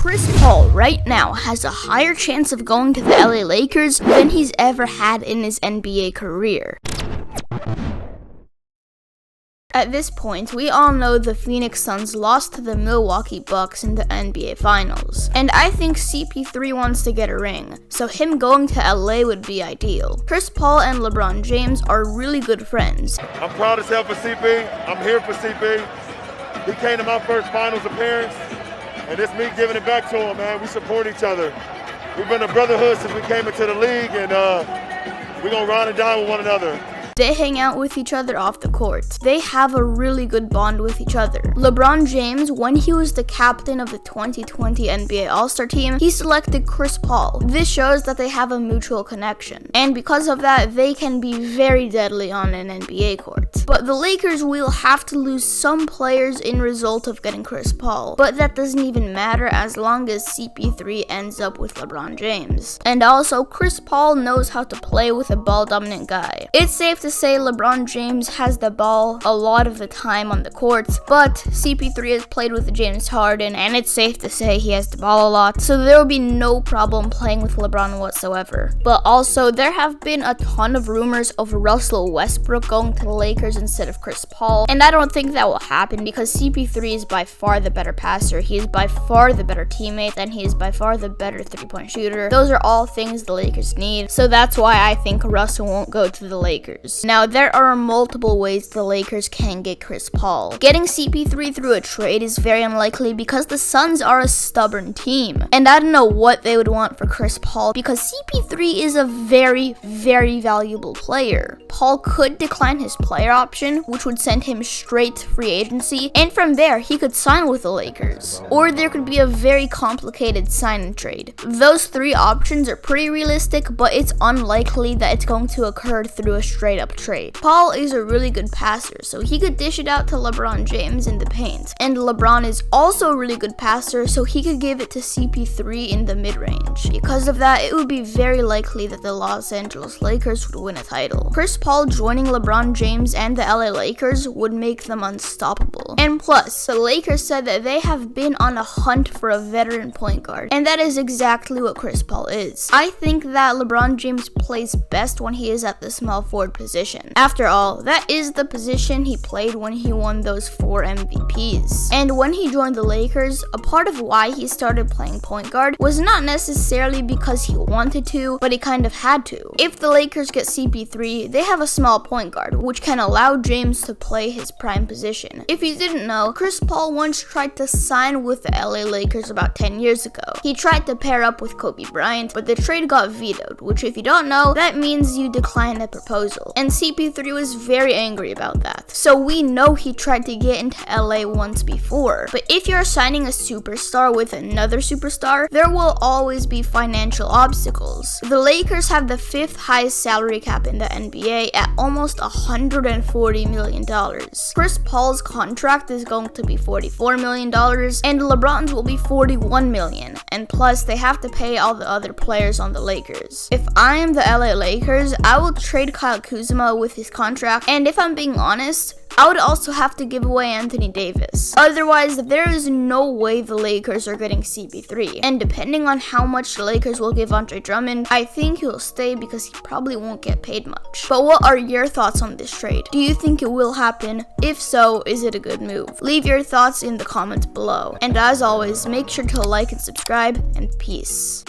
Chris Paul right now has a higher chance of going to the LA Lakers than he's ever had in his NBA career. At this point, we all know the Phoenix Suns lost to the Milwaukee Bucks in the NBA Finals, and I think CP3 wants to get a ring, so him going to LA would be ideal. Chris Paul and LeBron James are really good friends. I'm proud as hell for CP. I'm here for CP. He came to my first Finals appearance, and it's me giving it back to him, man. We support each other. We've been a brotherhood since we came into the league, and we're gonna ride and die with one another. They hang out with each other off the court. They have a really good bond with each other. LeBron James, when he was the captain of the 2020 NBA All-Star team, he selected Chris Paul. This shows that they have a mutual connection. And because of that, they can be very deadly on an NBA court. But the Lakers will have to lose some players in result of getting Chris Paul. But that doesn't even matter as long as CP3 ends up with LeBron James. And also, Chris Paul knows how to play with a ball-dominant guy. It's safe to say LeBron James has the ball a lot of the time on the court, but CP3 has played with James Harden, and it's safe to say he has the ball a lot, so there will be no problem playing with LeBron whatsoever. But also, there have been a ton of rumors of Russell Westbrook going to the Lakers instead of Chris Paul, and I don't think that will happen because CP3 is by far the better passer, he is by far the better teammate, and he is by far the better three-point shooter. Those are all things the Lakers need, so that's why I think Russell won't go to the Lakers. Now, there are multiple ways the Lakers can get Chris Paul. Getting CP3 through a trade is very unlikely because the Suns are a stubborn team. And I don't know what they would want for Chris Paul because CP3 is a very, very valuable player. Paul could decline his player option, which would send him straight to free agency, and from there, he could sign with the Lakers. Or there could be a very complicated sign and trade. Those three options are pretty realistic, but it's unlikely that it's going to occur through a straight up trade. Paul is a really good passer, so he could dish it out to LeBron James in the paint. And LeBron is also a really good passer, so he could give it to CP3 in the mid-range. Because of that, it would be very likely that the Los Angeles Lakers would win a title. Chris Paul joining LeBron James and the LA Lakers would make them unstoppable. And plus, the Lakers said that they have been on a hunt for a veteran point guard, and that is exactly what Chris Paul is. I think that LeBron James plays best when he is at the small forward position. After all, that is the position he played when he won those 4 MVPs. And when he joined the Lakers, a part of why he started playing point guard was not necessarily because he wanted to, but he kind of had to. If the Lakers get CP3, they have a small point guard, which can allow James to play his prime position. If you didn't know, Chris Paul once tried to sign with the LA Lakers about 10 years ago. He tried to pair up with Kobe Bryant, but the trade got vetoed, which if you don't know, that means you decline the proposal. And CP3 was very angry about that. So we know he tried to get into LA once before. But if you're signing a superstar with another superstar, there will always be financial obstacles. The Lakers have the 5th highest salary cap in the NBA at almost $140 million. Chris Paul's contract is going to be $44 million, and LeBron's will be $41 million. And plus, they have to pay all the other players on the Lakers. If I am the LA Lakers, I will trade Kyle Kuzma with his contract, and if I'm being honest, I would also have to give away Anthony Davis. Otherwise, there is no way the Lakers are getting CP3. And depending on how much the Lakers will give Andre Drummond, I think he'll stay because he probably won't get paid much. But what are your thoughts on this trade? Do you think it will happen? If so, is it a good move? Leave your thoughts in the comments below. And as always, make sure to like and subscribe, and peace.